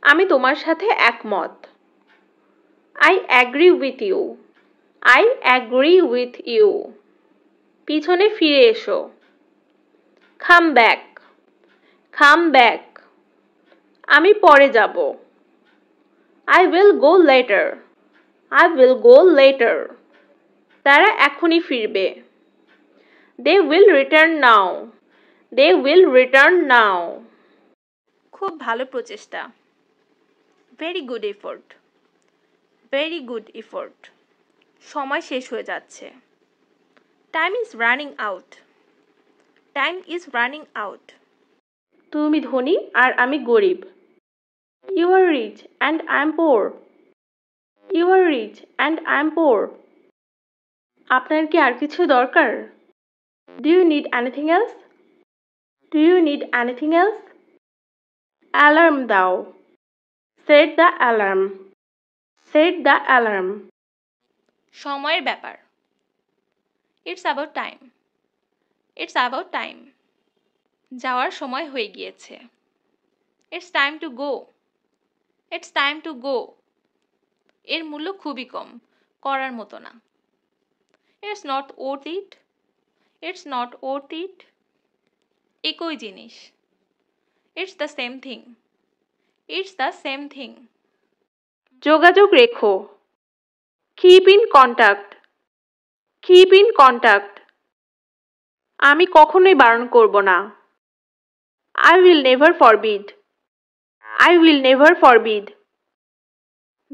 আমি তোমার সাথে একমত। I agree with you. I agree with you. পিছনে ফিরে এসো। Come back. Come back. আমি পরে যাব। I will go later. I will go later. তারা এখনই ফিরবে। They will return now. They will return now. খুব ভালো প্রচেষ্টা। Very good effort. Very good effort. সময় শেষ হয়ে যাচ্ছে। Time is running out. Time is running out. তুমি ধনী আর আমি গরিব। You are rich and I am poor. You are rich and I am poor. আপনার কি আর কিছু দরকার? Do you need anything else? Do you need anything else? Alarm দাও। Set the alarm. Set the alarm. সময়ের ব্যাপার। It's about time. It's about time. যাওয়ার সময় হয়ে গিয়েছে। It's time to go. It's time to go. এর মূল্য খুবই কম, করার মতো না। It's not worth it. It's not worth it. একই জিনিস। It's the same thing. It's the same thing. যোগাযোগ রেখো। Keep in contact. Keep in contact. আমি কখনোই বারণ করব না। I will never forbid. I will never forbid.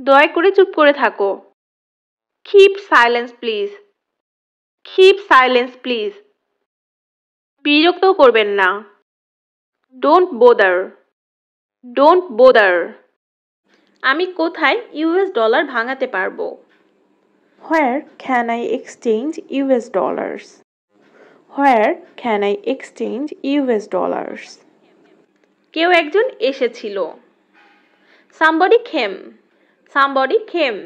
দয়া করে চুপ করে থাকো। Keep silence please. Keep silence please. বিরক্ত করবেন না। Don't bother. Don't bother. আমি কোথায় US ডলার ভাঙাতে পারবো? Where can I exchange US dollars? Where can I exchange US dollars? কেউ একজন এসেছিল। Somebody came. Somebody came.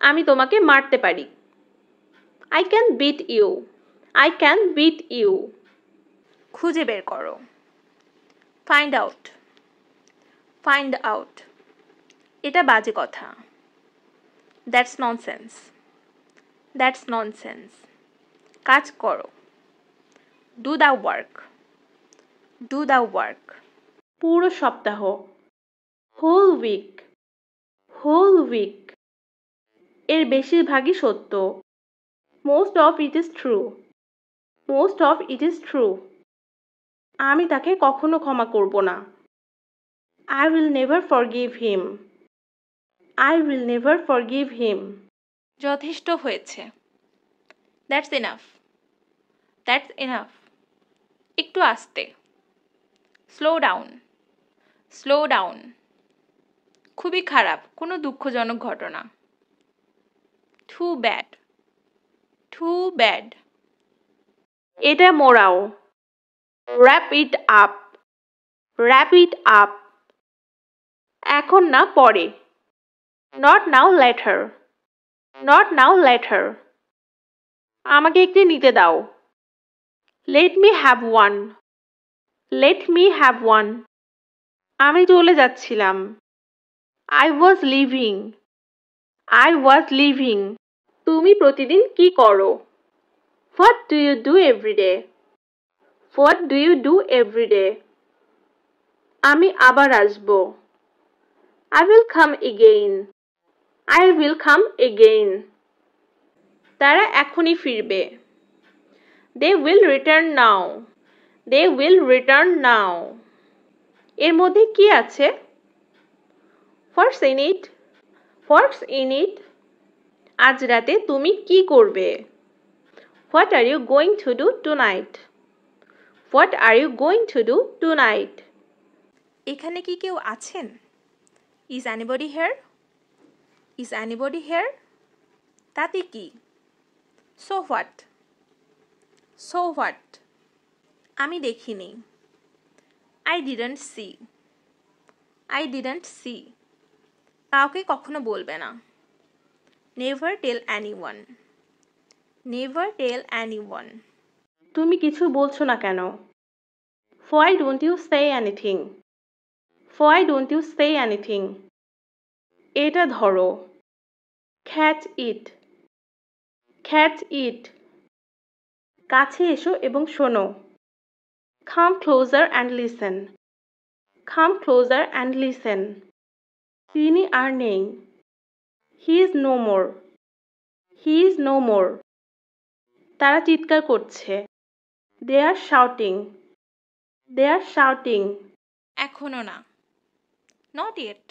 আমি তোমাকে মারতে পারি। I can beat you. I can beat you. খুঁজে বের করো। Find out. Find out. এটা বাজে কথা। That's nonsense. That's nonsense. কাজ করো। Do the work. Do the work. পুরো সপ্তাহ। Whole week. Whole week. এর বেশিরভাগই সত্য। Most of it is true. Most of it is true. আমি তাকে কখনো ক্ষমা করব না। I will never forgive him. I will never forgive him. যথেষ্ট হয়েছে। That's enough. That's enough. একটু আস্তে। Slow down. Slow down. খুবই খারাপ, কোনো দুঃখজনক ঘটনা। Too bad. Too bad. এটা মোড়াও। Wrap it up. Wrap it up. এখন না পরে। Not now later. Not now later. আমাকে একটি নিতে দাও। Let me have one. Let me have one. আমি চলে যাচ্ছিলাম। I was leaving. I was leaving. তুমি প্রতিদিন কি করো? What do you do every day? What do you do every day? আমি আবার আসব। I will come again. I will come again. তারা এখনই ফিরবে। They will return now. They will return now. এর মধ্যে কি আছে? What's in it? What's in it? আজ রাতে তুমি কি করবে? What are you going to do tonight? What are you going to do tonight? এখানে কি কেউ আছেন? Is anybody here? Is anybody here? তাতে কি? So what? So what? আমি দেখিনি। I didn't see. I didn't see. কাউকে কখনো বলবে না। Never tell anyone. Never tell anyone. তুমি কিছু বলছো না কেন? Why don't you say anything? Why don't you say anything? এটা ধরো। Catch it. Catch it. কাছে এসো এবং শোনো। Come closer and listen. Come closer and listen. তিনি আর নেই। He is no more. He is no more. তারা চিৎকার করছে। They are shouting. They are shouting. এখনো না। Not yet.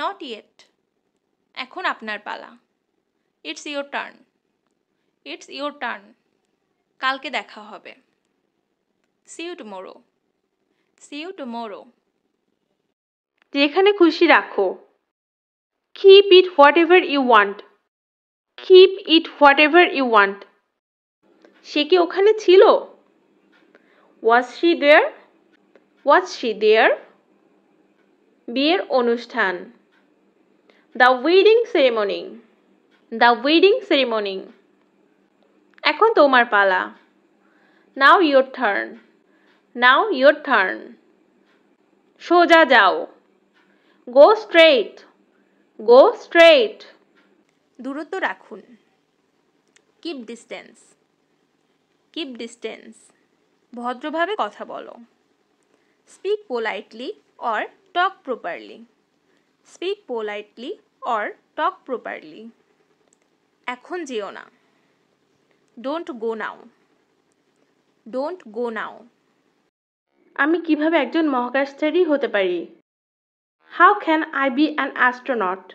Not yet. এখন আপনার পালা। It's your turn. It's your turn. কালকে দেখা হবে। See you tomorrow. See you tomorrow. যেখানে খুশি রাখো। Keep it whatever you want. Keep it whatever you want. সে কি ওখানে ছিল? Was she there? Was she there? বিয়ের অনুষ্ঠান। The wedding ceremony. The wedding ceremony. এখন তোমার পালা। Now your turn. Now your turn. সোজা যাও। Go straight. Go straight. দূরত্ব রাখুন। Keep distance. Keep distance. ভদ্রভাবে কথা বলো। Speak politely or talk properly. Speak politely or talk properly. এখন যেও না। Don't go now. Don't go now. আমি কিভাবে একজন মহাকাশচারী হতে পারি? How can I be an astronaut?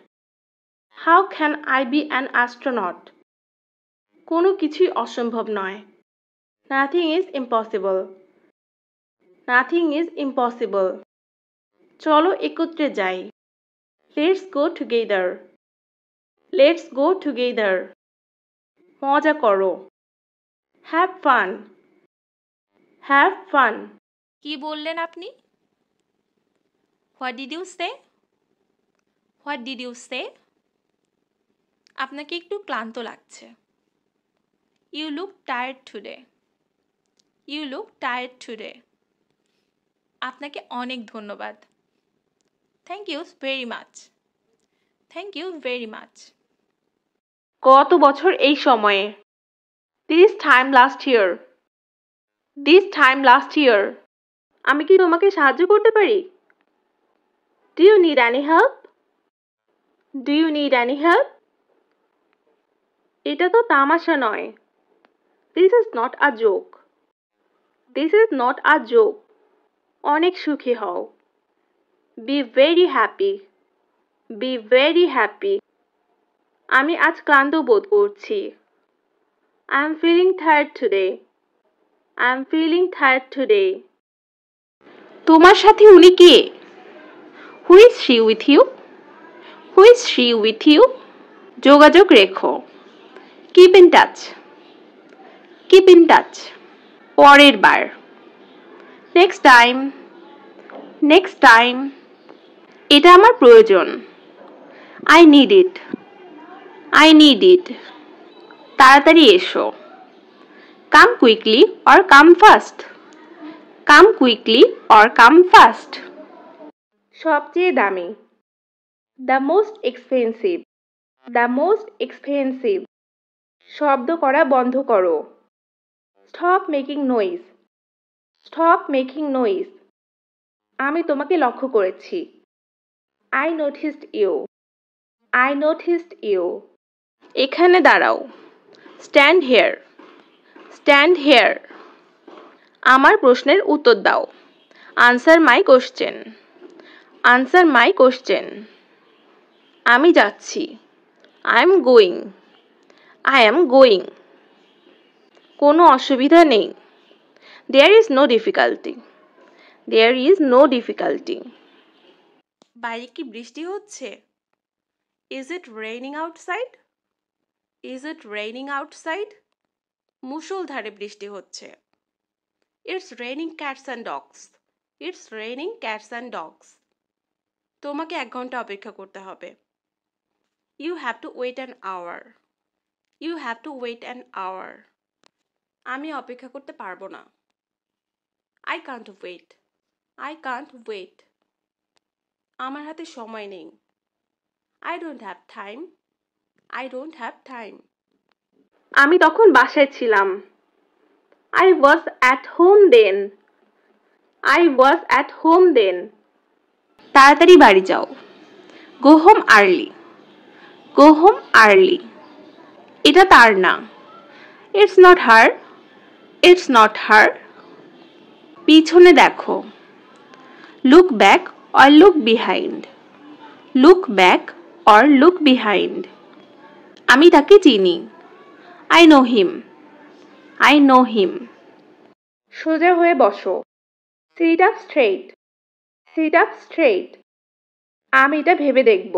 How can I be an astronaut? কোনো কিছুই অসম্ভব নয়। Nothing is impossible. Nothing is impossible. চলো একত্রে যাই। Let's go together. Let's go together. মজা করো। Have fun. Have fun. কি বললেন আপনি? What did you say? What did you say? আপনাকে একটু ক্লান্ত লাগছে। You look tired today. You look tired today. আপনাকে অনেক ধন্যবাদ। Thank you very much. Thank you very much. গত বছর এই সময়ে। This time last year. This time last year. আমি কি তোমাকে সাহায্য করতে পারি? Do you need any help? Do you need any help? এটা তো তামাশা নয়। This is not a joke. This is not a joke. অনেক সুখী হও। Be very happy. Be very happy. আমি আজ ক্লান্ত বোধ করছি। I am feeling tired today. I am feeling tired today. তোমার সাথে উনি কে? Who is she with you? Who is she with you? যোগাযোগ রেখো। Keep in touch. Keep in touch. পরের বার। Next time. Next time. এটা আমার প্রয়োজন। I need it. I need it. তাড়াতাড়ি এসো। Come quickly or come fast. Come quickly or come fast. সবচেয়ে দামি। The most expensive. The most expensive. শব্দ করা বন্ধ করো। Stop making noise. Stop making noise. আমি তোমাকে লক্ষ্য করেছি। I noticed you. I noticed you. এখানে দাঁড়াও। Stand here. Stand here. আমার প্রশ্নের উত্তর দাও। Answer my question. Answer my question. আমি যাচ্ছি। I am going. I am going. কোনো অসুবিধা নেই। There is no difficulty. There is no difficulty. বাইরে কি বৃষ্টি হচ্ছে? Is it raining outside? Is it raining outside? মুষলধারে বৃষ্টি হচ্ছে। It's raining cats and dogs. It's raining cats and dogs. তোমাকে 1 ঘন্টা অপেক্ষা করতে হবে। You have to wait an hour. You have to wait an hour. আমি অপেক্ষা করতে পারবো না। I can't wait. I can't wait. আমার হাতে সময় নেই। I don't have time. I don't have time. আমি তখন বাসায় ছিলাম। I was at home then. I was at home then. তাড়াতাড়ি বাড়ি যাও। Go home early. Go home early. এটা তার না। It's not her. It's not her. পিছনে দেখো। Look back or look behind. Look back or look behind. আমি তাকে চিনি। I know him. I know him. সোজা হয়ে বসো। Sit up straight. Sit up straight. আমি এটা ভেবে দেখব।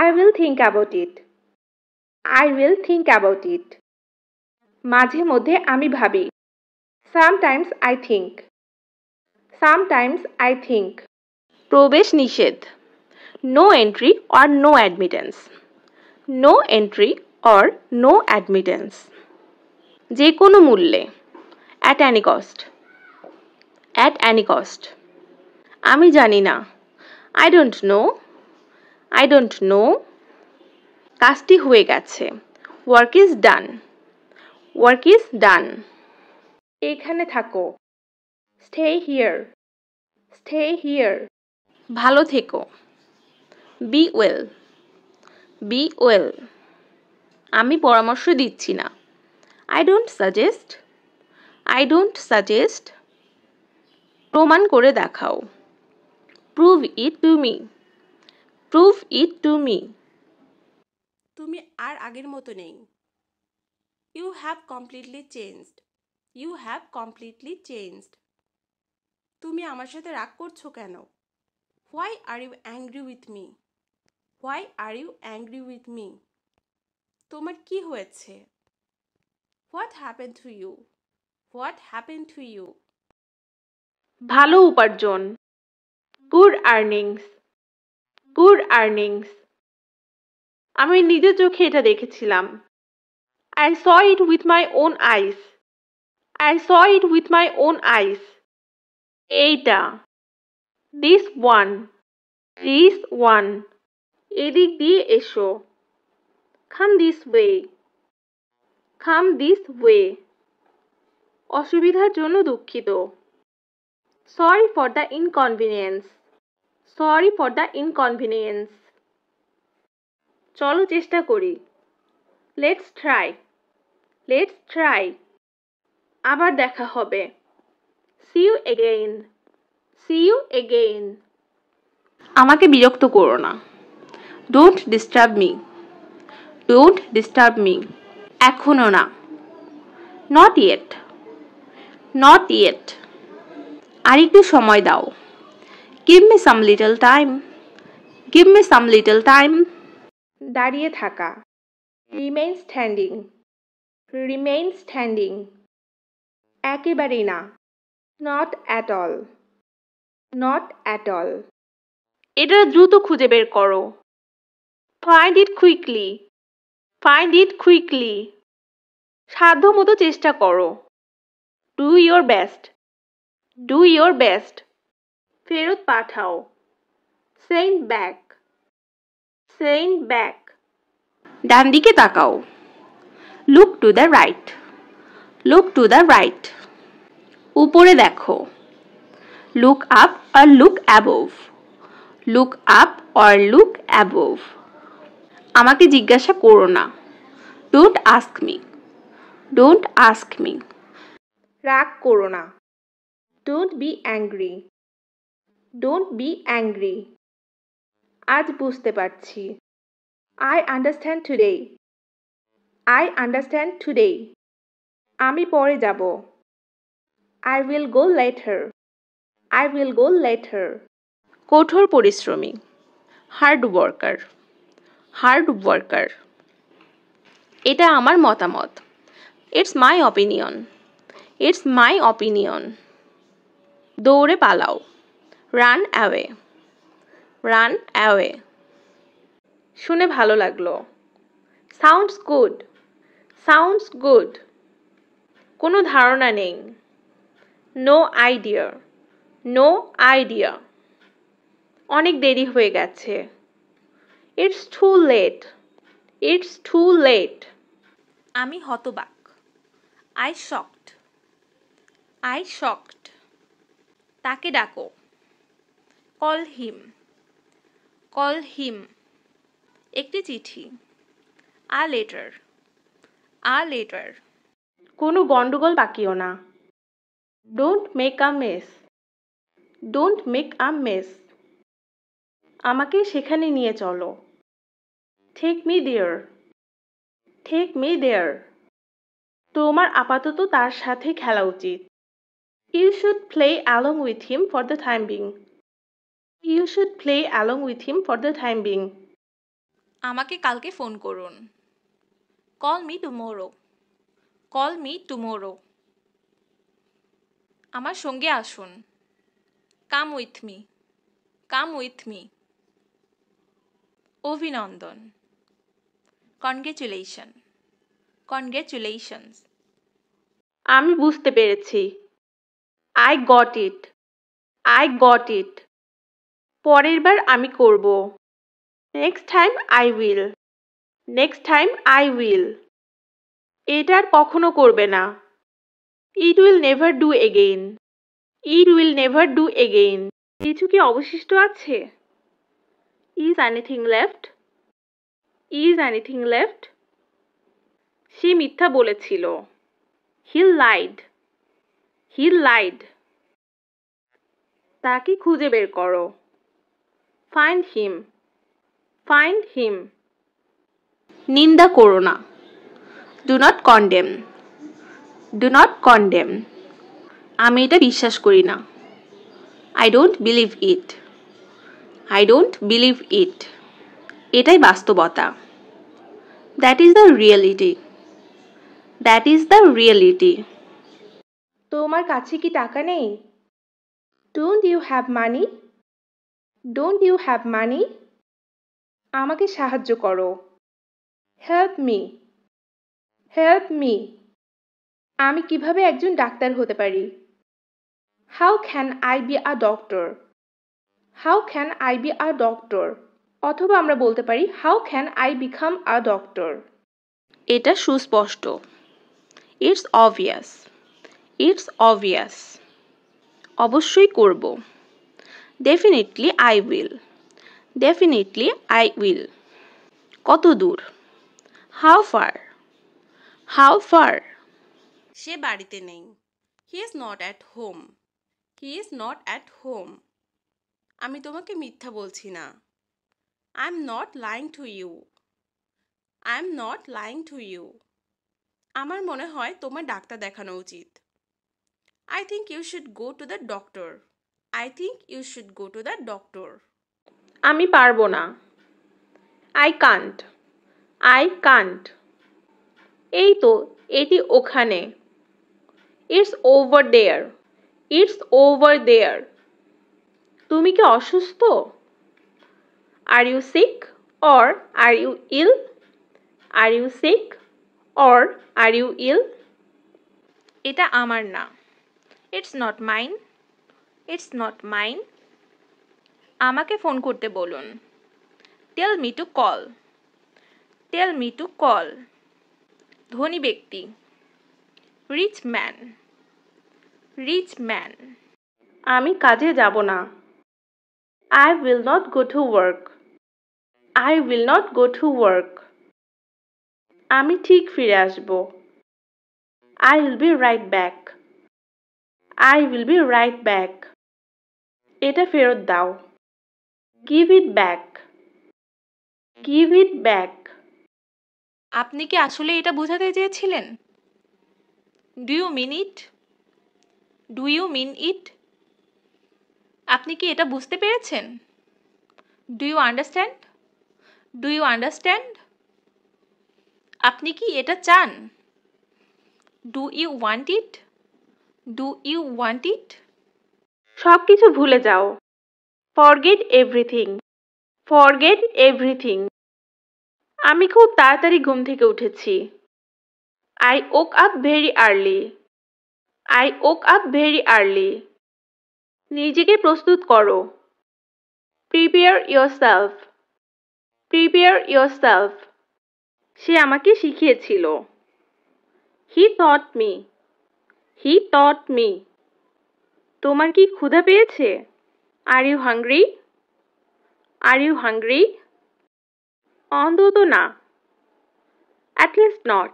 I will think about it. I will think about it. মাঝে মধ্যে আমি ভাবি। Sometimes I think. Sometimes I think. প্রবেশ নিষেধ। No entry or no admittance. No entry or no admittance. যে কোনো মূল্যে। At any cost. At any cost. আমি জানি না। I don't know. I don't know. কাজটি হয়ে গেছে। Work is done. Work is done. এখানে থাকো। Stay here. Stay here. ভালো থেকো। Be well. Be well. আমি পরামর্শ দিচ্ছি না। I don't suggest. I don't suggest. প্রমাণ করে দেখাও। Prove it to me. Prove it to me. তুমি আর আগের মতো নেই। You have completely changed. You have completely changed. তুমি আমার সাথে রাগ করছো কেন? Why are you angry with me? Why are you angry with me? তোমার কি হয়েছে? What happened to you? What happened to you? ভালো উপার্জন। Good earnings. Good earnings. আমি নিজের চোখে এটা দেখেছিলাম। I saw it with my own eyes. I saw it with my own eyes. এইটা। This one. This one. এদিক দিয়ে এসো। Come this way. Come this way. অসুবিধার জন্য দুঃখিত। Sorry for the inconvenience. Sorry for the inconvenience. চলো চেষ্টা করি। Let's try. Let's try. আবার দেখা হবে। See you again. See you again. আমাকে বিরক্ত করো না। Don't disturb me. Don't disturb me. এখনো না। Not yet. Not yet. আর একটু সময় দাও। Give me some little time. Give me some little time. দাঁড়িয়ে থাকা। Remain standing. Remain standing. একেবারেই না। Not at all. Not at all. এটা দ্রুত খুঁজে বের করো। Find it quickly. Find it quickly. সাধ্যমতো চেষ্টা করো। Do your best. Do your best. ফেরত পাঠাও। Send back. Send back. ডান দিকে তাকাও। Look to the right. Look to the right. উপরে দেখো। Look up or look above. Look up or look above. আমাকে জিজ্ঞাসা করো না। Don't ask me. Don't ask me. রাগ করো না। Don't be angry. Don't be angry. আজ বুঝতে পারছি। I understand today. I understand today. আমি পরে যাব। I will go later. I will go later. কঠোর পরিশ্রমী। Hard worker. Hard worker. এটা আমার মতামত। It's my opinion. It's my opinion. দৌড়ে পালাও। Run away. Run away. শুনে ভালো লাগলো। Sounds good. Sounds good. কোনো ধারণা নেই। No idea. No idea. অনেক দেরি হয়ে গেছে। It's too late. It's too late. আমি হতবাক। I shocked. I shocked. তাকে ডাকো। Call him. Call him. একটি চিঠি। A letter. A letter. কোনো গন্ডগোল পাকিও না। Don't make a mess. Don't make a mess. আমাকে সেখানে নিয়ে চলো। Take me there. Take me there. তোমার আপাতত তার সাথে খেলা উচিত। You should play along with him for the time being. You should play along with him for the time being. আমাকে কালকে ফোন করুন। Call me tomorrow. Call me tomorrow. আমার সঙ্গে আসুন। Come with me. Come with me. অভিনন্দন। Congratulation. Congratulations. আমি বুঝতে পেরেছি। I got it. I got it. পরের বার আমি করব। Next time I will. Next time I will. এটা আর কখনো করবে না। It will never do again. It will never do again. কিছু কি অবশিষ্ট আছে? Is anything left? Is anything left? সে মিথ্যা বলেছিল। He lied. He lied. তাকে খুঁজে বের করো। Find him. Find him. নিন্দা করো না। Do not condemn. Do not condemn. আমি এটা বিশ্বাস করি না। I don't believe it. I don't believe it. এটাই বাস্তবতা। That is the reality. That is the reality. তোমার কাছে কি টাকা নেই? Don't you have money? Don't you have money? আমাকে সাহায্য করো। Help me. Help me. আমি কিভাবে একজন ডাক্তার হতে পারি? How can I be a doctor? How can I be a doctor? অথবা আমরা বলতে পারি How can I become a doctor? এটা সুস্পষ্ট। It's obvious. It's obvious. অবশ্যই করব। Definitely I will. Definitely I will. কত দূর? How far? How far? সে বাড়িতে নেই। He is not at home. He is not at home. আমি তোমাকে মিথ্যা বলছি না। I'm not lying to you. I'm not lying to you. আমার মনে হয় তোমার ডাক্তার দেখানো উচিত। I think you should go to the doctor. I think you should go to the doctor. আমি পারবো না। I can't. I can't. এই তো, এটি ওখানে। It's over there. It's over there. তুমি কি অসুস্থ? Are you sick or are you ill? Are you sick or are you ill? এটা আমার না। It's not mine. It's not mine. আমাকে ফোন করতে বলুন। Tell me to call. Tell me to call. ধনী ব্যক্তি। Rich man. Rich man. আমি কাজে যাব না। I will not go to work. I will not go to work. আমি ঠিক ফিরে আসব। I will be right back. I will be right back. এটা ফেরত দাও। Give it back. Give it back. আপনি কি আসলে এটা বোঝাতে চেয়েছিলেন? Do you mean it? Do you mean it? আপনি কি এটা বুঝতে পেরেছেন? Do you understand? Do you understand? আপনি কি এটা চান? Do you want it? Do you want it? সবকিছু ভুলে যাও। Forget everything. Forget everything. আমি খুব তাড়াতাড়ি ঘুম থেকে উঠেছি। I woke up very early. I woke up very early. নিজেকে প্রস্তুত করো। Prepare Prepare yourself. Prepare yourself. সে আমাকে শিখিয়েছিল। He taught me. He taught me. তোমার কি ক্ষুধা পেয়েছে? Are you hungry? Are you hungry? অন্তত না। At least not.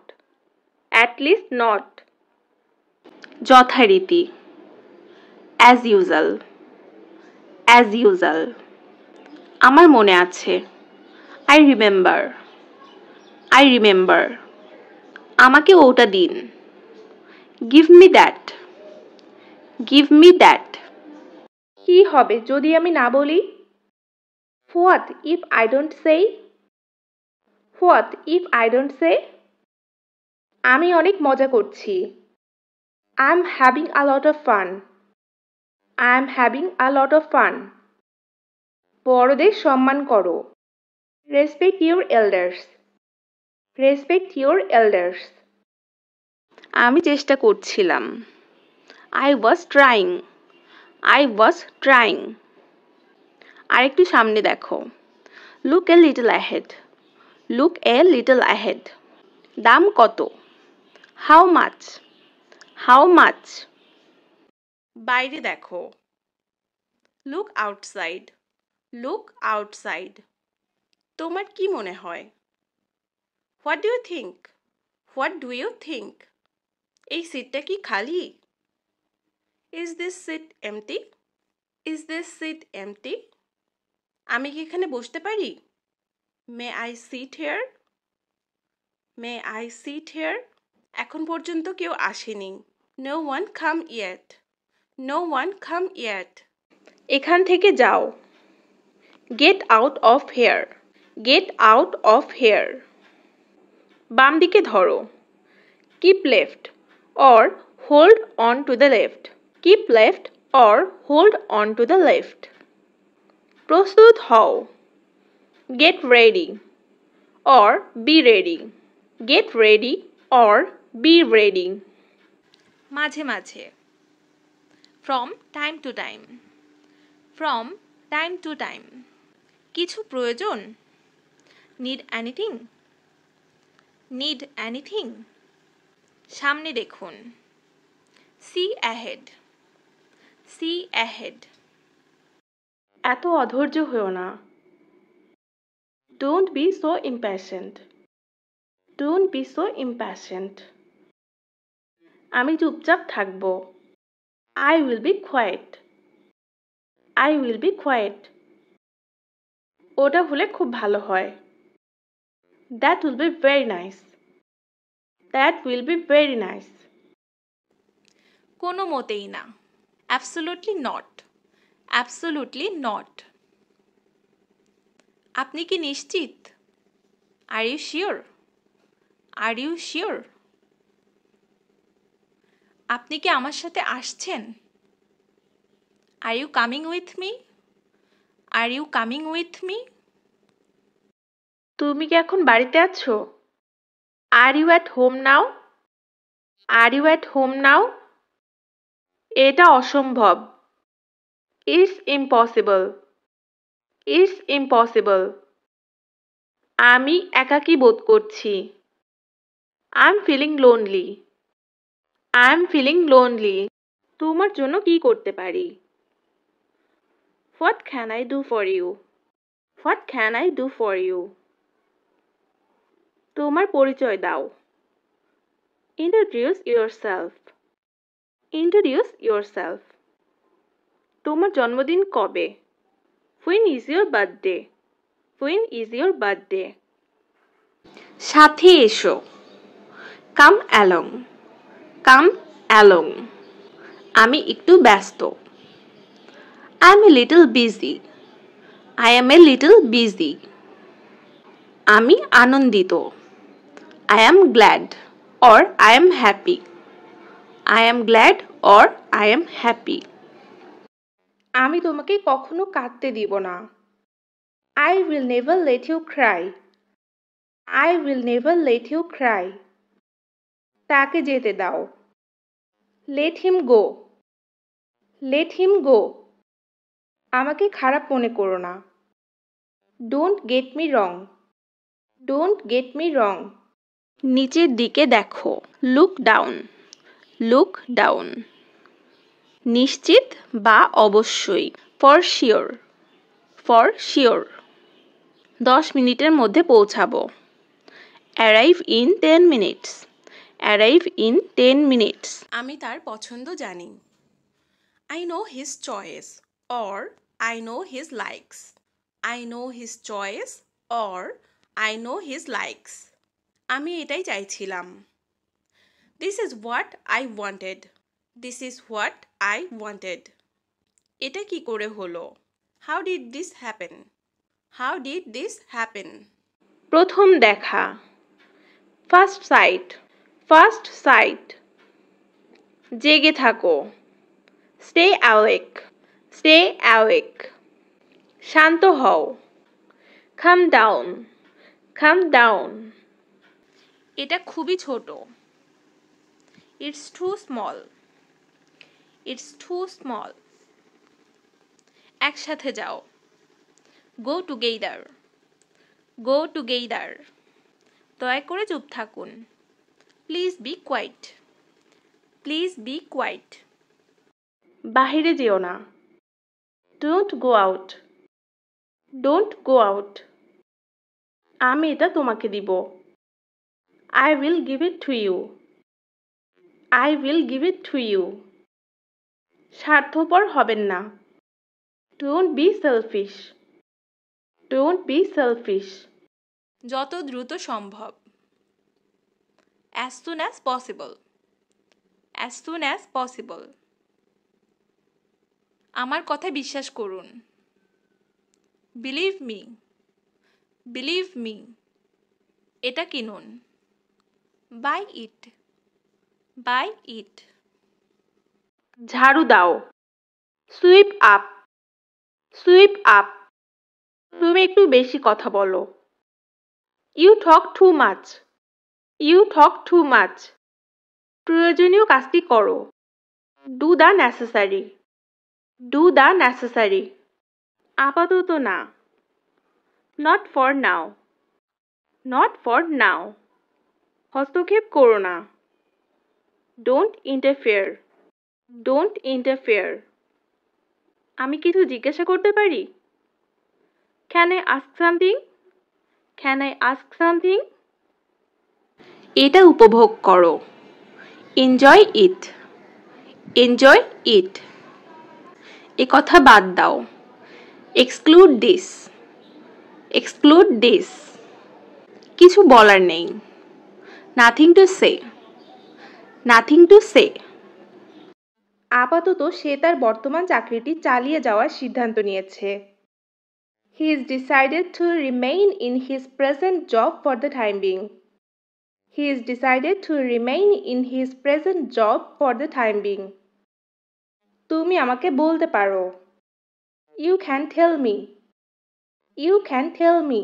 At least not. যথারীতি as usual as usual আমার মনে আছে I remember I remember আমাকে ওটা দিন give me that give me that কি হবে যদি আমি না বলি what if I don't say what if I don't say আমি অনেক মজা করছি I'm having a lot of fun I'm having a lot of fun বড়দের সম্মান করো Respect your elders Respect your elders আমি চেষ্টা করছিলাম I was trying I was trying আরেকটু সামনে দেখো Look a little ahead Look a little ahead দাম কত How much How much বাইরে দেখো Look outside Look outside তোমার কি মনে হয় What do you think What do you think এই সিটটা কি খালি Is this seat empty Is this seat empty আমি কি এখানে বসতে পারি May I sit here May I sit here এখন পর্যন্ত কেউ আসেনি No one come yet No one come yet এখান থেকে যাও Get out of here Get out of here বাম দিকে ধরো Keep left or hold on to the left Keep left or hold on to the left প্রস্তুত হও Get ready or be ready Get ready or be ready মাঝে মাঝে From time to time From time to time কিছু প্রয়োজন Need anything Need anything সামনে দেখুন See ahead See ahead এত অধৈর্য হও না Don't be so impatient Don't be so impatient আমি চুপচাপ থাকব I will be quiet I will be quiet ওটা হলে খুব ভালো হয় That will be very nice That will be very nice কোনো মতেই না Absolutely not Absolutely not আপনি কি নিশ্চিত Are you sure Are you sure আপনি কি আমার সাথে আসছেন Are you coming with me Are you coming with me তুমি কি এখন বাড়িতে আছো Are you at home now Are you at home now এটা অসম্ভব It's impossible It's impossible আমি একাকী বোধ করছি I'm feeling lonely I'm feeling lonely তোমার জন্য কি করতে পারি What can I do for you What can I do for you তোমার পরিচয় দাও Introduce yourself Introduce yourself তোমার জন্মদিন কবে When is your birthday When is your birthday সাথে এসো Come along Come along আমি একটু ব্যস্ত I'm a little busy I am a little busy আমি আনন্দিত I am glad or I am happy I am glad or I am happy আমি তোমাকে কখনো কাঁদতে দিব না I will never let you cry I will never let you cry তাকে যেতে দাও Let him go Let him go আমাকে খারাপ মনে করো না Don't get me wrong. Don't get me wrong. নিচের দিকে দেখো। Look down. Look down. নিশ্চিত বা অবশ্যই। For sure. For sure. 10 মিনিটের মধ্যে পৌঁছাবো। Arrive in 10 minutes. Arrive in 10 minutes. আমি তার পছন্দ জানি। I know his choice or I know his likes. I know his choice or I know his likes. আমি এটাই চাইছিলাম। This is what I wanted. This is what I wanted. এটা কি করে হলো? How did this happen? How did this happen? প্রথম দেখা। First sight. First sight. জেগে থাকো। Stay awake. Stay awake. শান্ত হও। Calm down. Calm down. এটা খুবই ছোট। It's too small. It's too small. একসাথে যাও। Go together. Go together. দয়া করে চুপ থাকুন। Please be quiet. Please be quiet. বাহিরে যেও না। Don't go out. Don't go out. আমি এটা তোমাকে দিব। I will give it to you. I will give it to you. স্বার্থপর হবেন না। Don't be selfish. Don't be selfish. যত দ্রুত সম্ভব। As soon as possible. As soon as possible. আমার কথা বিশ্বাস করুন। Believe me. Believe me. এটা কিনুন। Buy it. Buy it. ঝাড়ু দাও। Sweep up. Sweep up. তুমি একটু বেশি কথা বলো। You talk too much. You talk too much. প্রয়োজনীয় কাজটি করো। Do the necessary. Do the necessary. আপাতত না। Not for now. Not for now. হস্তক্ষেপ করো না। Don't interfere. Don't interfere. আমি কিছু জিজ্ঞাসা করতে পারি? Can I ask something? Can I ask something? এটা উপভোগ করো। Enjoy it. Enjoy it. এ কথা বাদ দাও। Exclude this. Exclude this. কিছু বলার নেই। Nothing to say. Nothing to say. আপাতত সে তার বর্তমান চাকরিটি চালিয়ে যাওয়ার সিদ্ধান্ত নিয়েছে। He is decided to remain in his present job for the time being. He is decided to remain in his present job for the time being. তুমি আমাকে বলতে পারো। You can tell me. You can tell me.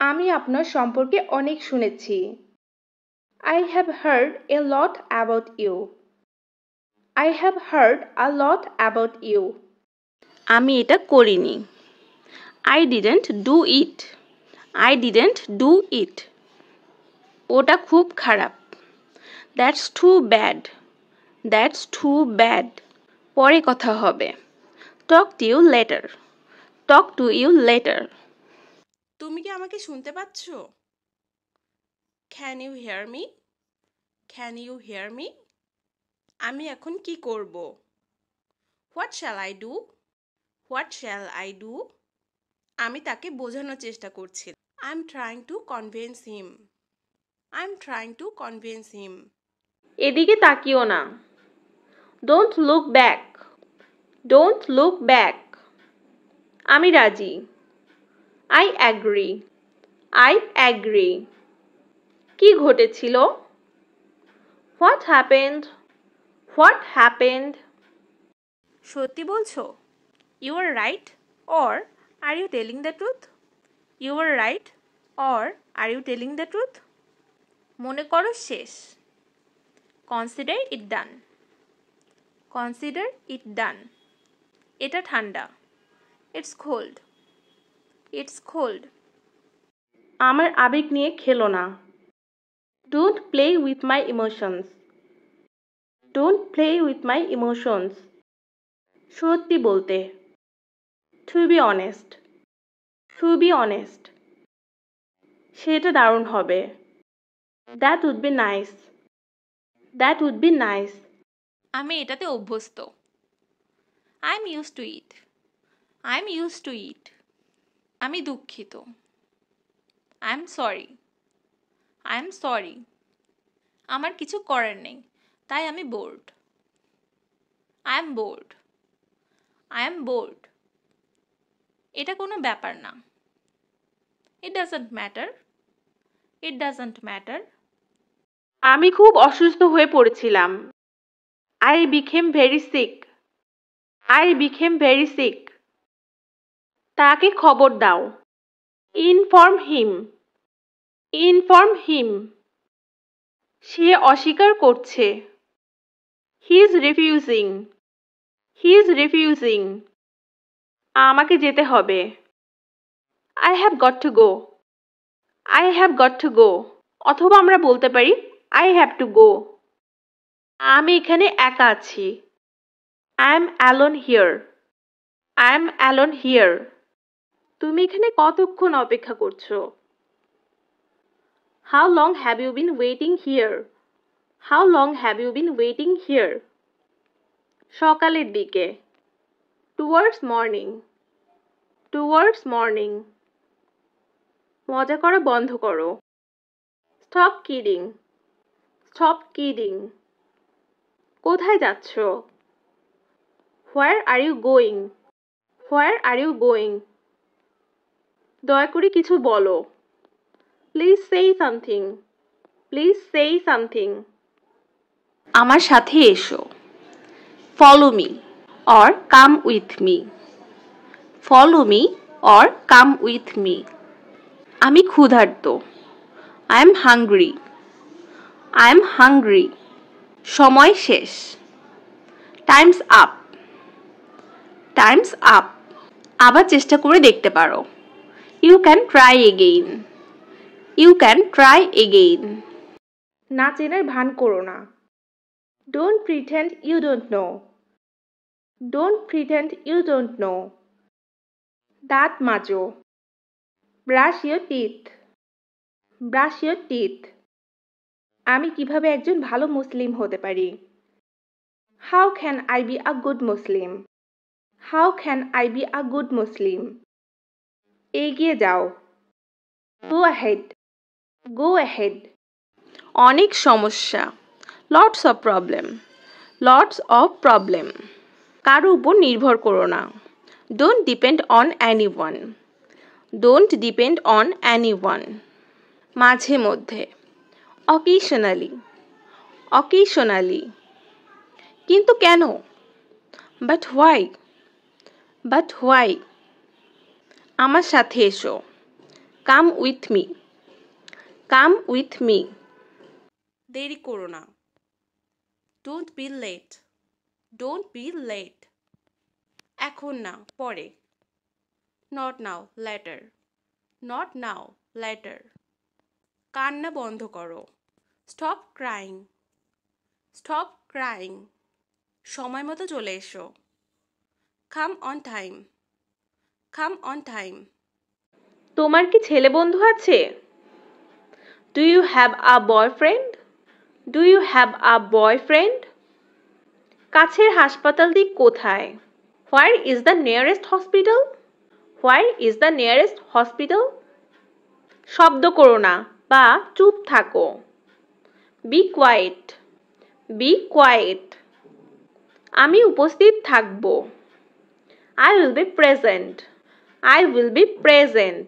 আমি আপনার সম্পর্কে অনেক শুনেছি। I have heard a lot about you. I have heard a lot about you. আমি এটা করিনি। I didn't do it. I didn't do it. ওটা খুব খারাপ। That's too bad. That's too bad. পরে কথা হবে। Talk to you later. Talk to you later. তুমি কি আমাকে শুনতে পাচ্ছ? Can you hear me? Can you hear me? আমি এখন কি করব? What shall I do? What shall I do? আমি তাকে বোঝানোর চেষ্টা করছি। I'm trying to convince him. I'm trying to convince him. এদিকে তাকিও না। Don't look back. Don't look back. আমি রাজি। I agree. I agree. কি ঘটেছিল? What happened? What happened? সত্যি বলছো? You are right or are you telling the truth? You are right or are you telling the truth? মনে করো শেষ। Consider it done. Consider it done. এটা ঠান্ডা। It's cold. It's cold. আমার আবেগ নিয়ে খেলো না। Don't play with my emotions. Don't play with my emotions. সত্যি বলতে। To be honest. To be honest. সেটা দারুণ হবে। That would be nice. That would be nice. আমি এটাতে অভ্যস্ত। I'm used to it. I'm used to it. আমি দুঃখিত। I'm sorry. I'm sorry. আমার কিছু করার নেই, তাই আমি bored. I'm bored. I'm bored. এটা কোনো ব্যাপার না। It doesn't matter. It doesn't matter. আমি খুব অসুস্থ হয়ে পড়েছিলাম। I became very sick. I became very sick. তাকে খবর দাও। Inform him. Inform him. সে অস্বীকার করছে। He is refusing. He is refusing. আমাকে যেতে হবে। I have got to go. I have got to go. অথবা আমরা বলতে পারি I have to go. আমি এখানে একা আছি। I am alone here. I am alone here. তুমি এখানে কতক্ষণ অপেক্ষা করছো? How long have you been waiting here? How long have you been waiting here? সকালের দিকে। Towards morning. Towards morning. মজা করা বন্ধ করো। Stop kidding. Stop kidding. কোথায় যাচ্ছ? Where are you going? Where are you going? দয়া করে কিছু বলো। Please say something. Please say something. আমার সাথে এসো। Follow me or come with me. Follow me or come with me. আমি ক্ষুধার্ত। I am hungry. I am hungry. সময় শেষ। Time's up. Time's up. আবার চেষ্টা করে দেখতে পারো। You can try again. You can try again. না চেনার ভান করো না। Don't pretend you don't know. Don't pretend you don't know. দাঁত মাজো। Brush your teeth. Brush your teeth. আমি কিভাবে একজন ভালো মুসলিম হতে পারি? How can I be a good Muslim? How can I be a good Muslim? এগিয়ে যাও। Go ahead. Go ahead. অনেক সমস্যা। Lots of problem. Lots of problem. কারো উপর নির্ভর করো না। Don't depend on anyone. Don't depend on anyone. মাঝে মধ্যে। Occasionally. Occasionally. কিন্তু কেন? But why? But why? আমার সাথে এসো। Come with me. Come with me. দেরি করো না। Don't be late. Don't be late. এখন না, পরে। Not now, later. Not now, later. কান্না বন্ধ করো। Stop crying. Stop crying. সময় মতো চলে এসো। Come on time. Come on time. তোমার কি ছেলে বন্ধু আছে? Do you have a boyfriend? Do you have a boyfriend? কাছের হাসপাতালটি কোথায়? Where is the nearest hospital? Where is the nearest hospital? শব্দ করো না বা চুপ থাকো। Be quiet. Be quiet. আমি উপস্থিত থাকব। I will be present. I will be present.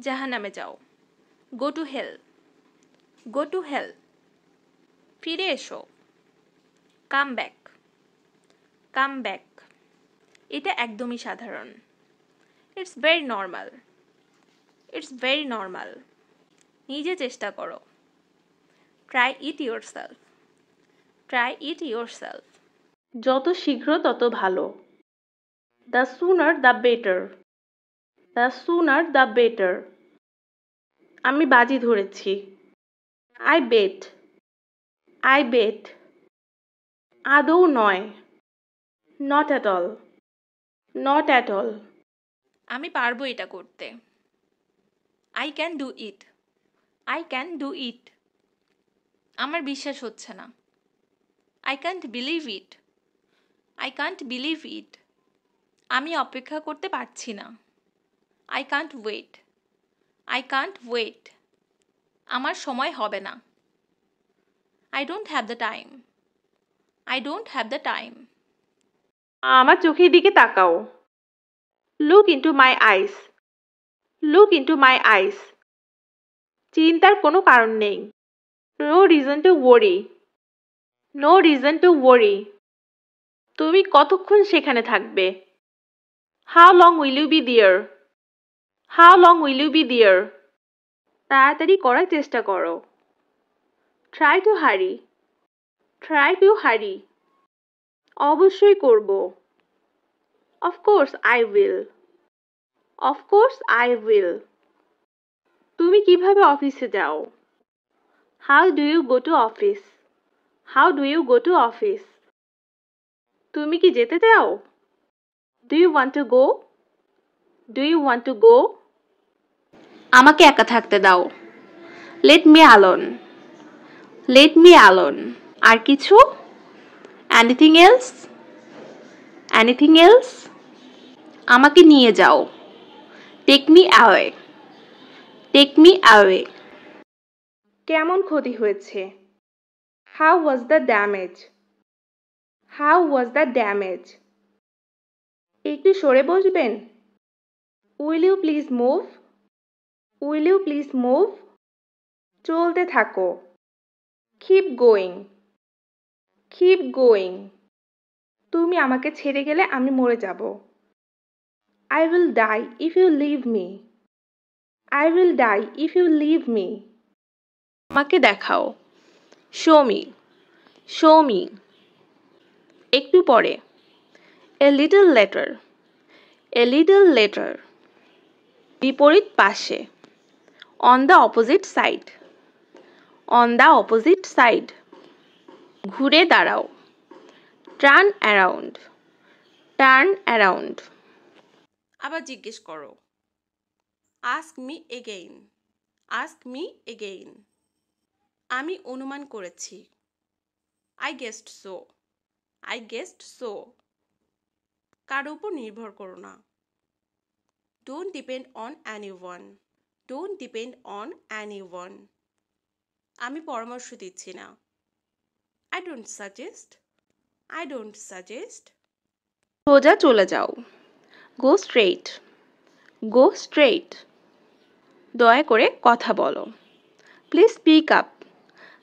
জাহান্নামে যাও। Go to hell. Go to hell. ফিরে এসো। Come back. Come back. এটা একদমই সাধারণ। It's very normal. It's very normal. নিজে চেষ্টা করো। Try it yourself. Try it yourself. যত শীঘ্র তত ভালো। The sooner the better. The sooner the better. আমি বাজি ধরেছি। I bet. I bet. আদৌ নয়। Not at all. Not at all. আমি পারবো এটা করতে। I can do it. I can do it. আমার বিশ্বাস হচ্ছে না। I can't believe it. I can't believe it. আমি অপেক্ষা করতে পারছি না। I can't wait. I can't wait. আমার সময় হবে না। I don't have the time. I don't have the time. আমার চোখের দিকে তাকাও। Look into my eyes. Look into my eyes. চিন্তার কোনো কারণ নেই। No reason to worry. No reason to worry. তুমি কতক্ষণ সেখানে থাকবে? How long will you be there? How long will you be there? তাড়াতাড়ি করার চেষ্টা করো। Try to hurry. Try to hurry. অবশ্যই করব। Of course I will. Of course I will. তুমি কিভাবে অফিসে যাও? How do you go to office? How do you go to office? তুমি কি যেতে চাও? Do you want to go? Do you want to go? আমাকে একা থাকতে দাও। Let me alone. Let me alone. আর কিছু? Anything else? Anything else? আমাকে নিয়ে যাও। Take me away. Take me away. কেমন ক্ষতি হয়েছে? How was the damage? How was the damage? একটু সরে বসবেন? Will you please move? Will you please move? চলতে থাকো। Keep going. Keep going. তুমি আমাকে ছেড়ে গেলে আমি মরে যাব। I will die if you leave me. I will die if you leave me. আমাকে দেখাও। Show me. Show me. একটু পরে। A little later. A little later. বিপরীত পাশে। On the opposite side. On the opposite side. ঘুরে দাঁড়াও। Turn around. Turn around. আবার জিজ্ঞেস করো। Ask me again. Ask me again. আমি অনুমান করেছি। I guessed so. I guessed so. কার উপর নির্ভর করো না। Don't depend on anyone. Don't depend on anyone. আমি পরামর্শ দিচ্ছি না। I don't suggest. I don't suggest. সোজা চলে যাও। Go straight. Go straight. দয়া করে কথা বলো। Please speak up.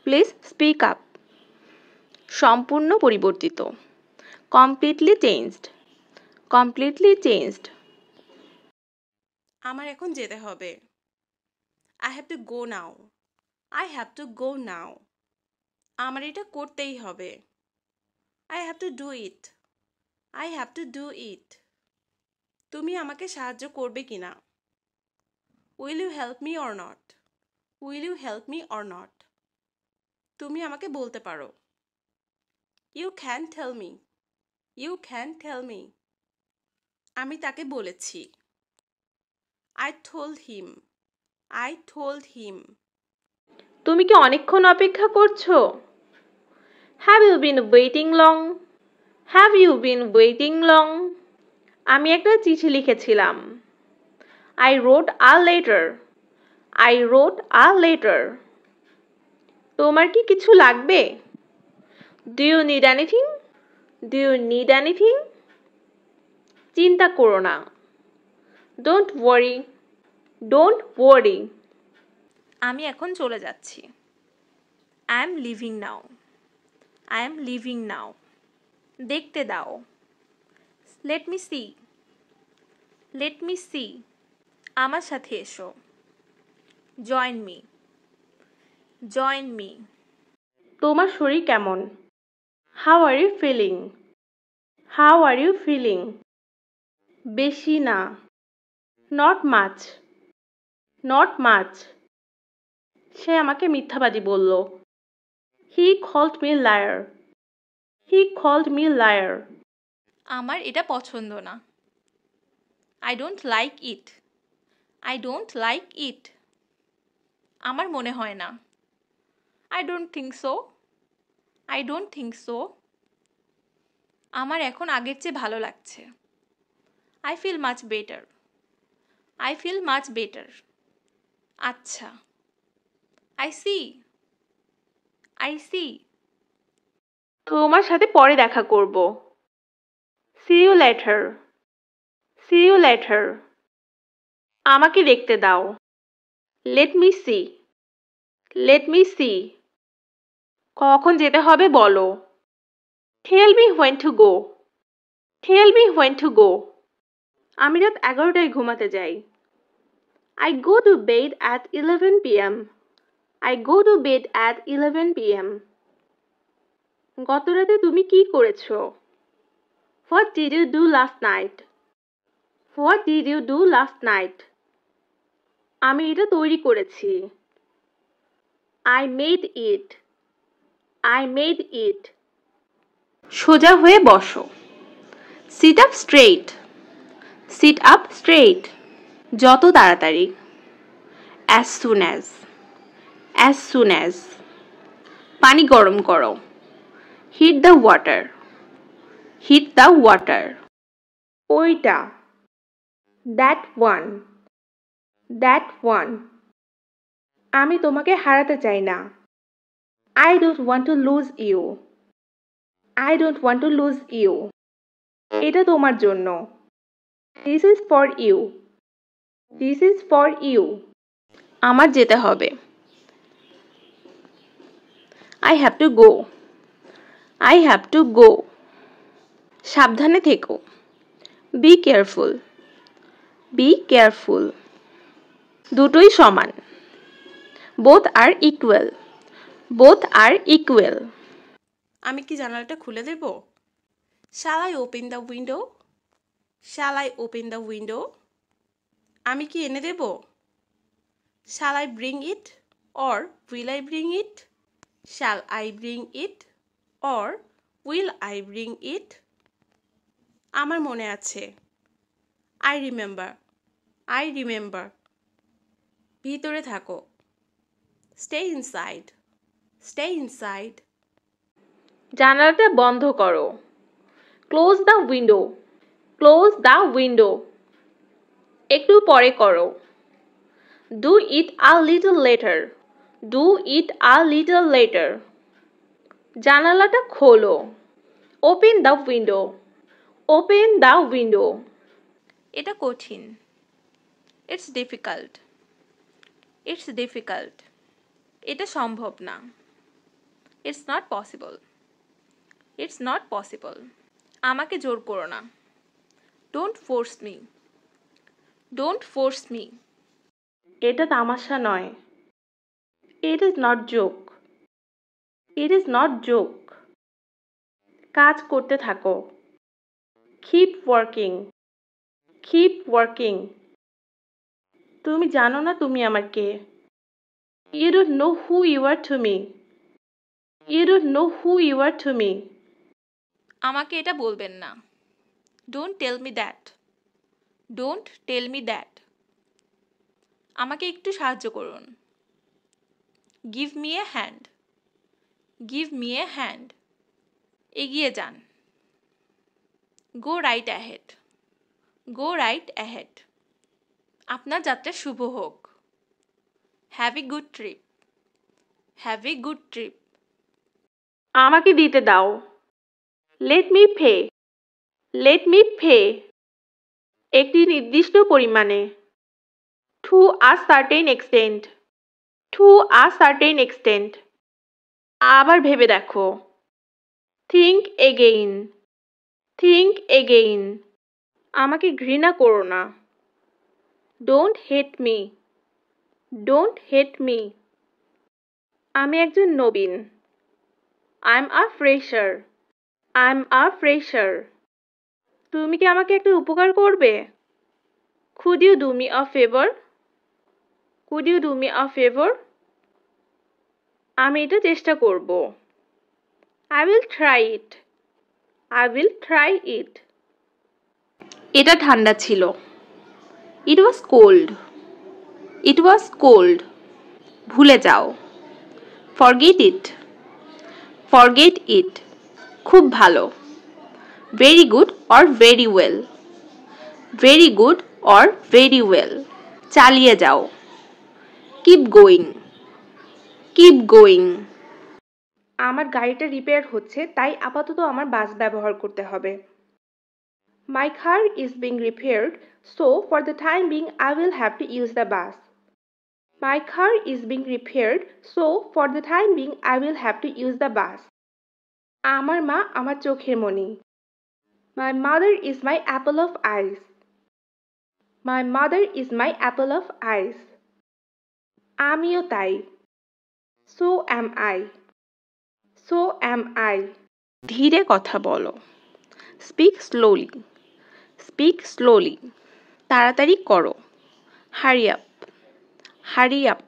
Please speak up. সম্পূর্ণ পরিবর্তিত। Completely changed. Completely changed. আমার এখন যেতে হবে। I have to go now. I have to go now. আমার এটা করতেই হবে। I have to do it. I have to do it. তুমি আমাকে সাহায্য করবে কি না? Will you help me or not? Will you help me or not? তুমি আমাকে বলতে পারো। You can tell me. You can tell me. আমি তাকে বলেছি। I told him. I told him. তুমি কি অনেকক্ষণ অপেক্ষা করছো? Have you been waiting long? Have you been waiting long? আমি একটা চিঠি লিখেছিলাম। I wrote a letter. I wrote a letter. তোমার কি কিছু লাগবে? Do you need anything? Do you need anything? চিন্তা করো না। Don't worry. Don't worry. আমি এখন চলে যাচ্ছি। I am leaving now. I am leaving now. দেখতে দাও। Let me see. Let me see. আমার সাথে এসো। Join me. Join me. তোমার শরীর কেমন? How are you feeling? How are you feeling? বেশি না। Not much. Not much. সে আমাকে মিথ্যাবাদী বলল। He called me liar. He called me liar. আমার এটা পছন্দ না। I don't like it. I don't like it. আমার মনে হয় না। I don't think so. I don't think so. আমার এখন আগের চেয়ে ভালো লাগছে। I feel much better. I feel much better. আচ্ছা। I see. I see. তোমার সাথে পরে দেখা করব। See you later. See you later. আমাকে দেখতে দাও। Let me see. Let me see. কখন যেতে হবে বলো। Tell me when to go. Tell me when to go. আমি রাত 11টায় ঘুমাতে যাই। I go to bed at 11 p.m. I go to bed at 11 p.m. গত রাতে তুমি কি করেছো? What did you do last night? What did you do last night? আমি এটা তৈরি করেছি। I made it. I made it. সোজা হয়ে বসো। Sit up straight. Sit up straight. যত তাড়াতাড়ি। As soon as. As soon as. পানি গরম করো। Heat the water. Heat the water. ওইটা। That one. That one. আমি তোমাকে হারাতে চাই না। I don't want to lose you. I don't want to lose you. এটা তোমার জন্য। This is for you. This is for you. আমার যেতে হবে। I have to go. I have to go. সাবধানে থেকো। Be careful. Be careful. দুটোই সমান। Both are equal. Both are equal. আমি কি জানালাটা খুলে দেব? Shall I open the window? Shall I open the window? আমি কি এনে দেব? Shall I bring it? Or will I bring it? Shall I bring it? Or will I bring it? আমার মনে আছে। I remember. I remember. ভিতরে থাকো। Stay inside. Stay inside. জানালাটা বন্ধ করো। Close the window. Close the window. একটু পরে করো। Do it a little later. Do it a little later. জানালাটা খোলো। Open the window. Open the window. এটা কঠিন। It's difficult. It's difficult. এটা সম্ভব না। It's not possible. It's not possible. আমাকে জোর করো না। Don't force me. Don't force me. এটা তামাশা নয়। It is not joke. It is not joke. কাজ করতে থাকো। Keep working. Keep working. তুমি জানো না তুমি আমার কে। You don't know who you are to me. You don't know who you are to me. আমাকে এটা বলবেন না। Don't tell me that. Don't tell me that. আমাকে একটু সাহায্য করুন। Give me a hand. Give me a hand. এগিয়ে যান। Go right ahead. Go right ahead. আপনার যাত্রা শুভ হোক। Have a good trip. Have a good trip. আমাকে দিতে দাও। Let me pay. Let me pay. একটি নির্দিষ্ট পরিমাণে। To a certain extent. To a certain extent. আবার ভেবে দেখো। Think again. Think again. আমাকে ঘৃণা করো না। Don't hate me. Don't hate me. আমি একজন নবীন। I'm a fresher. I'm a fresher. তুমি কি আমাকে একটা উপকার করবে? Could you do me a favor? Could you do me a favor? আমি এটা চেষ্টা করব। I will try it. I will try it. এটা ঠান্ডা ছিল। It was cold. It was cold. ভুলে যাও। Forget it. Forget it. খুব ভালো। Very good or very well. Very good or very well. চালিয়ে যাও। Keep going. Keep going. আমার গাড়িটা রিপেয়ার হচ্ছে, তাই আপাতত আমার বাস ব্যবহার করতে হবে। My car is being repaired, so for the time being I will have to use the bus. My car is being repaired, so for the time being I will have to use the bus. আমার মা আমার চোখের মণি। My mother is my apple of eyes. My mother is my apple of eyes. আমিও তাই। So am I. So am I. ধীরে কথা বলো। Speak slowly. Speak slowly. তাড়াতাড়ি করো। Hurry up. Hurry up.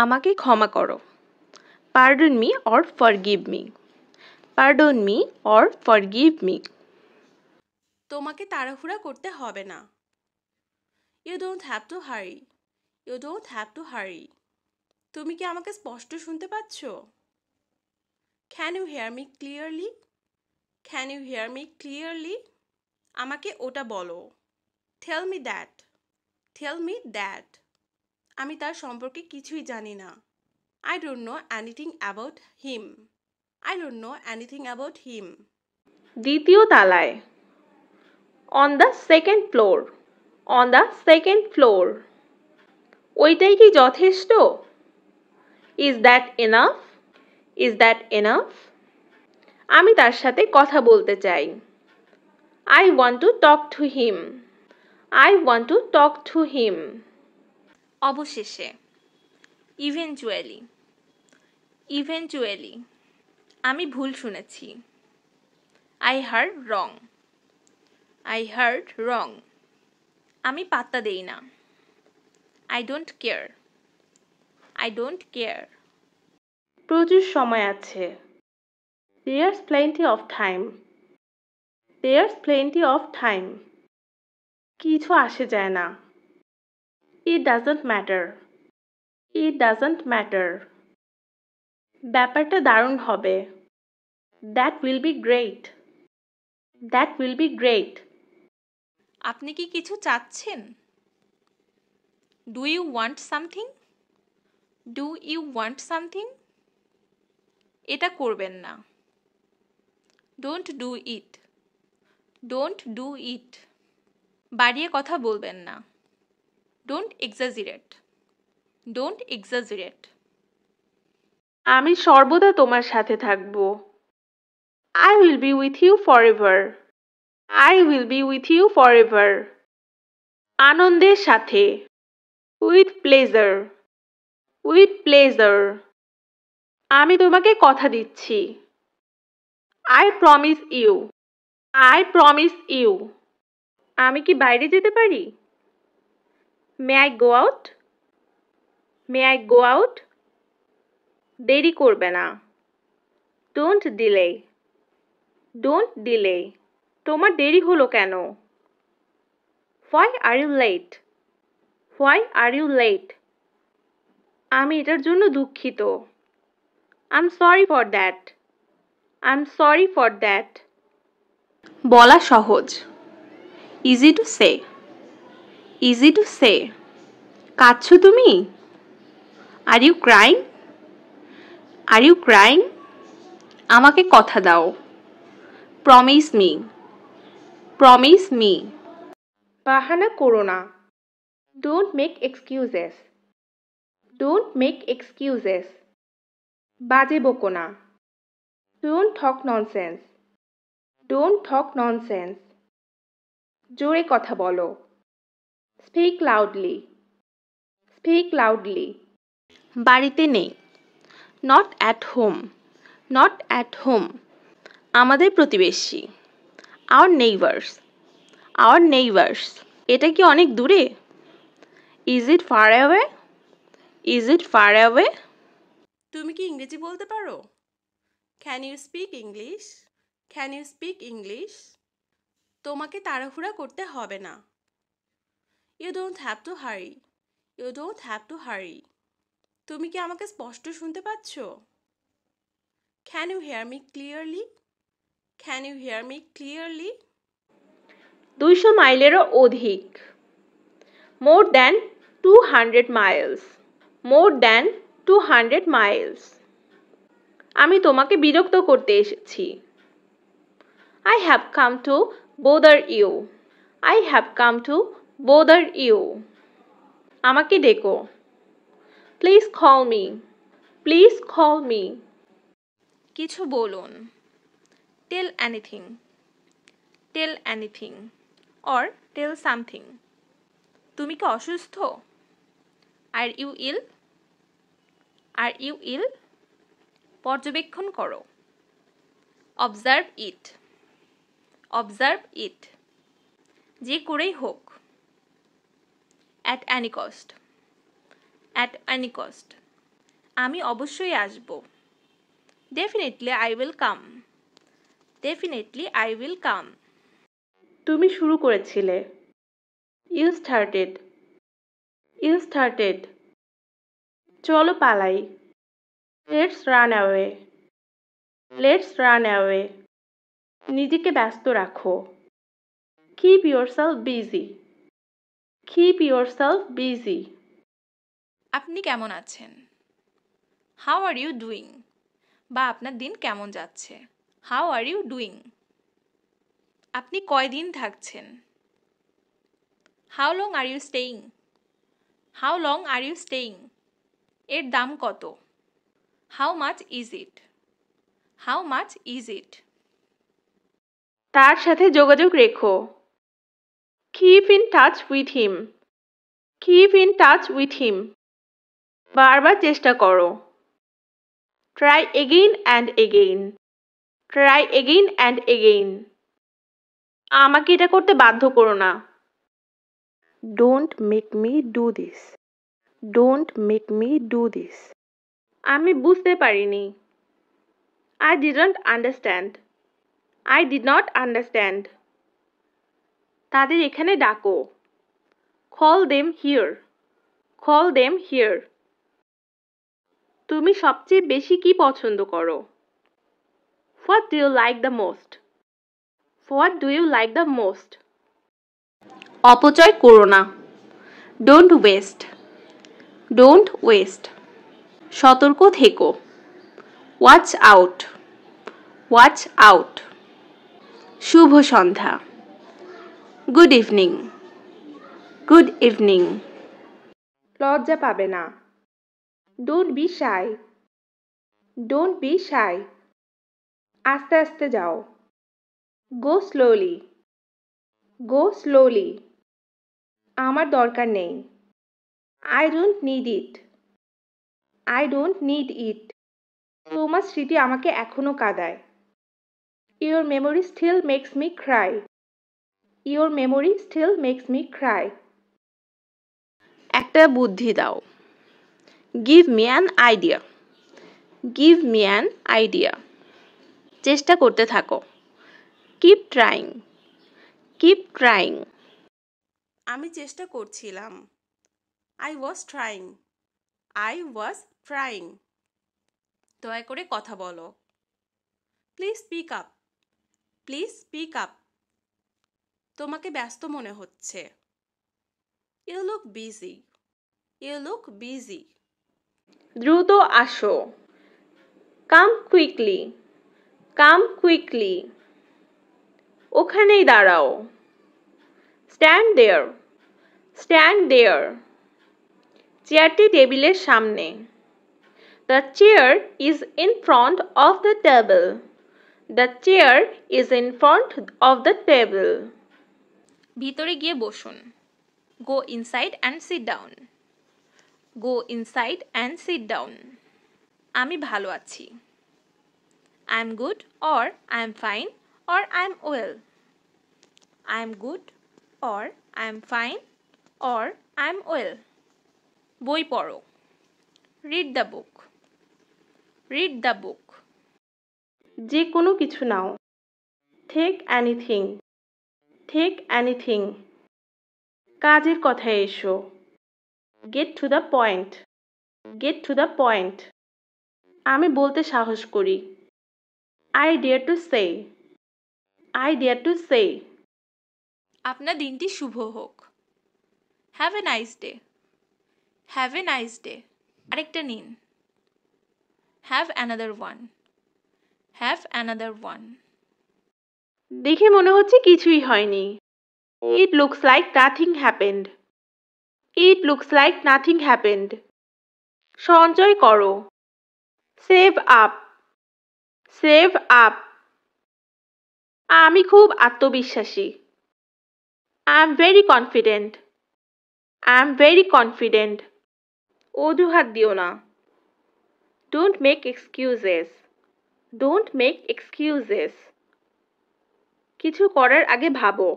আমাকে ক্ষমা করো। Pardon me or forgive me. Pardon me or forgive me. তোমাকে তাড়াহুড়া করতে হবে না। You don't have to hurry. You don't have to hurry. তুমি কি আমাকে স্পষ্ট শুনতে পাচ্ছ? Can you hear me clearly? Can you hear me clearly? আমাকে ওটা বলো। Tell me that. Tell me that. আমি তার সম্পর্কে কিছুই জানি না। I don't know anything about him. I don't know anything about him. দ্বিতীয় তলায়। On the second floor. On the second floor. ওইটাই কি যথেষ্ট? Is that enough? Is that enough? আমি তার সাথে কথা বলতে চাই। I want to talk to him. I want to talk to him. অবশেষে। Eventually. Eventually. আমি ভুল শুনেছি। I heard wrong. I heard wrong. আমি পাত্তা দেই না। I don't care. I don't care. প্রচুর সময় আছে। There's plenty of time. There's plenty of time. কিছু আসে যায় না। It doesn't matter. It doesn't matter. ব্যাপারটা দারুণ হবে। That will be great. That will be great. আপনি কি কিছু চাচ্ছেন? Do you want something? Do you want something? এটা করবেন না। Don't do it. Don't do it. বাড়িয়ে কথা বলবেন না। Don't exaggerate. Don't exaggerate. আমি সর্বদা তোমার সাথে থাকব। I will be with you forever. I will be with you forever. আনন্দের সাথে। With pleasure. With pleasure. আমি তোমাকে কথা দিচ্ছি। I promise you. I promise you. আমি কি বাইরে যেতে পারি? May I go out? May I go out? দেরি করবে না। Don't delay. Don't delay. তোমার দেরি হলো কেন? Why are you late? Why are you late? আমি এটার জন্য দুঃখিত। I'm sorry for that. I'm sorry for that. বলা সহজ। Easy to say. Easy to say. কাঁদছো তুমি? Are you crying? Are you crying? আমাকে কথা দাও। Promise me. Promise me. বাহানা করো না। Don't make excuses. Don't make excuses. বাজে বকো না। Don't talk nonsense. Don't talk nonsense. জোরে কথা বলো। Speak loudly. Speak loudly. বাড়িতে নেই। Not at home. Not at home. আমাদের প্রতিবেশী। Our neighbors. Our neighbors. এটা কি অনেক দূরে? Is it far away? Is it far away? তুমি কি ইংরেজি বলতে পারো? Can you speak English? Can you speak English? তোমাকে তাড়াহুড়া করতে হবে না। You don't have to hurry. You don't have to hurry. তুমি কি আমাকে স্পষ্ট শুনতে পাচ্ছ? Can you hear me clearly? Can you hear me clearly? 200 মাইলেরও অধিক। More than 200 miles. More than 200 miles. আমি তোমাকে বিরক্ত করতে এসেছি। I have come to bother you. I have come to bother you. আমাকে ডেকো। Please call me. Please call me. কিছু বলুন। Tell anything. Tell anything or tell something. তুমি কি অসুস্থ? Are you ill? Are you ill? পর্যবেক্ষণ করো। Observe it. Observe it. যে করেই হোক। At any cost. At any cost. আমি অবশ্যই আসব। Definitely I will come. Definitely I will come. তুমি শুরু করেছিলে। You started. You started. চলো পালাই। Let's run away. Let's run away. নিজেকে ব্যস্ত রাখো। Keep yourself busy. Keep yourself busy. আপনি কেমন আছেন? How are you doing? বা আপনার দিন কেমন যাচ্ছে? How are you doing? আপনি কয়দিন থাকছেন? How long are you staying? How long are you staying? এর দাম কত? How much is it? How much is it? তার সাথে যোগাযোগ রেখো। Keep in touch with him. Keep in touch with him. বারবার চেষ্টা করো। Try again and again. Try again and again. আমাকে এটা করতে বাধ্য করো না। Don't make me do this. Don't make me do this. আমি বুঝতে পারিনি। I didn't understand. I did not understand. তাদের এখানে ডাকো। Call them here. Call them here. তুমি সবচেয়ে বেশি কি পছন্দ করো? What do you like the most? What do you like the most? অপচয় করো না। Don't waste. Don't waste. সতর্ক থেকো। Watch out. Watch out. শুভ সন্ধ্যা। Good evening. Good evening. লজ্জা পাবে না। Don't be shy. Don't be shy. আস্তে আস্তে যাও। Go slowly. Go slowly. আমার দরকার নেই। I don't need it. I don't need it. তোমার স্মৃতি আমাকে এখনো কাঁদায়। Your memory still makes me cry. Your memory still makes me cry. একটা বুদ্ধি দাও। Give me an idea. Give me an idea. চেষ্টা করতে থাকো। Keep trying. Keep trying. আমি চেষ্টা করছিলাম। I was trying. I was trying. দয়া করে কথা বলো। Please speak up. Please speak up. তোমাকে ব্যস্ত মনে হচ্ছে। You look busy. You look busy. দ্রুত আসো। Come quickly. Come quickly. ওখানেই দাঁড়াও। Stand there. Stand there. চেয়ারটি টেবিলের সামনে। The chair is in front of the table. The chair is in front of the table. ভিতরে গিয়ে বসুন। গো inside and sit down. Go inside and sit down. আমি ভালো আছি। I am good or I am fine or I am well. I am good or I am fine or I am well. বই পড়ো। Read the book. Read the book. যে কোনো কিছু নাও। Take anything. Take anything. কাজের কথায় এসো। Get to the point. Get to the point. আমি বলতে সাহস করি। I dare to say. I dare to say. আপনার দিনটি শুভ হোক। Have a nice day. Have a nice day. আরেকটা নিন। Have another one. Have another one. দেখে মনে হচ্ছে কিছুই হয়নি। It looks like nothing happened. It looks like nothing happened. সঞ্চয় করো। Save up. Save up. আমি খুব আত্মবিশ্বাসী। I am very confident. I am very confident. অজুহাত দিও না। Don't make excuses. Don't make excuses. কিছু করার আগে ভাবো।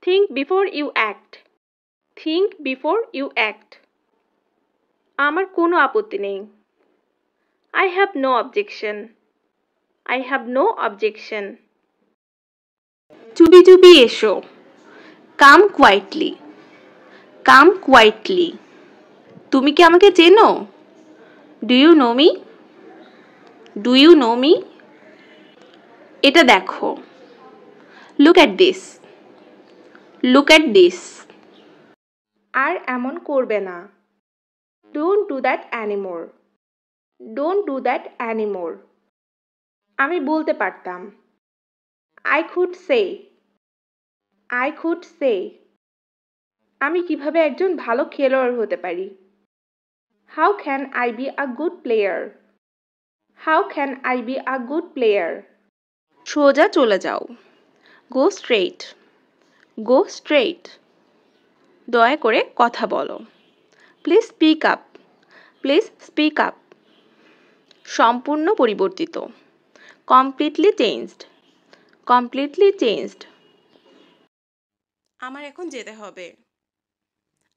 Think before you act. Think before you act. আমার কোনো আপত্তি নেই। I have no objection. I have no objection. চুপি চুপি এসো। Come quietly. Come quietly. তুমি কি আমাকে চেনো? Do you know me? Do you know me? এটা দেখো। Look at this. Look at this. আর এমন করবে না। Don't do that anymore. Don't do that anymore. আমি বলতে পারতাম। I could say. I could say. আমি কিভাবে একজন ভালো খেলোয়াড় হতে পারি? How can I be a good player? How can I be a good player? সোজা চলে যাও। Go straight. Go straight. দয়া করে কথা বলো। Please speak up. Please speak up. সম্পূর্ণ পরিবর্তিত। Completely changed. Completely changed. আমার এখন যেতে হবে।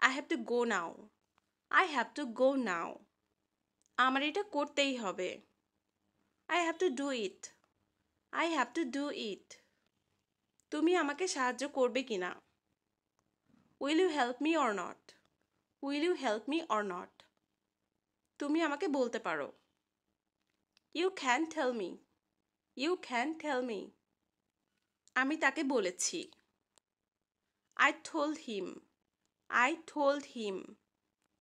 I have to go now. I have to go now. আমার এটা করতেই হবে। I have to do it. I have to do it. তুমি আমাকে সাহায্য করবে কিনা? Will you help me or not? Will you help me or not? তুমি আমাকে বলতে পারো। You can tell me. You can tell me. আমি তাকে বলেছি। I told him. I told him.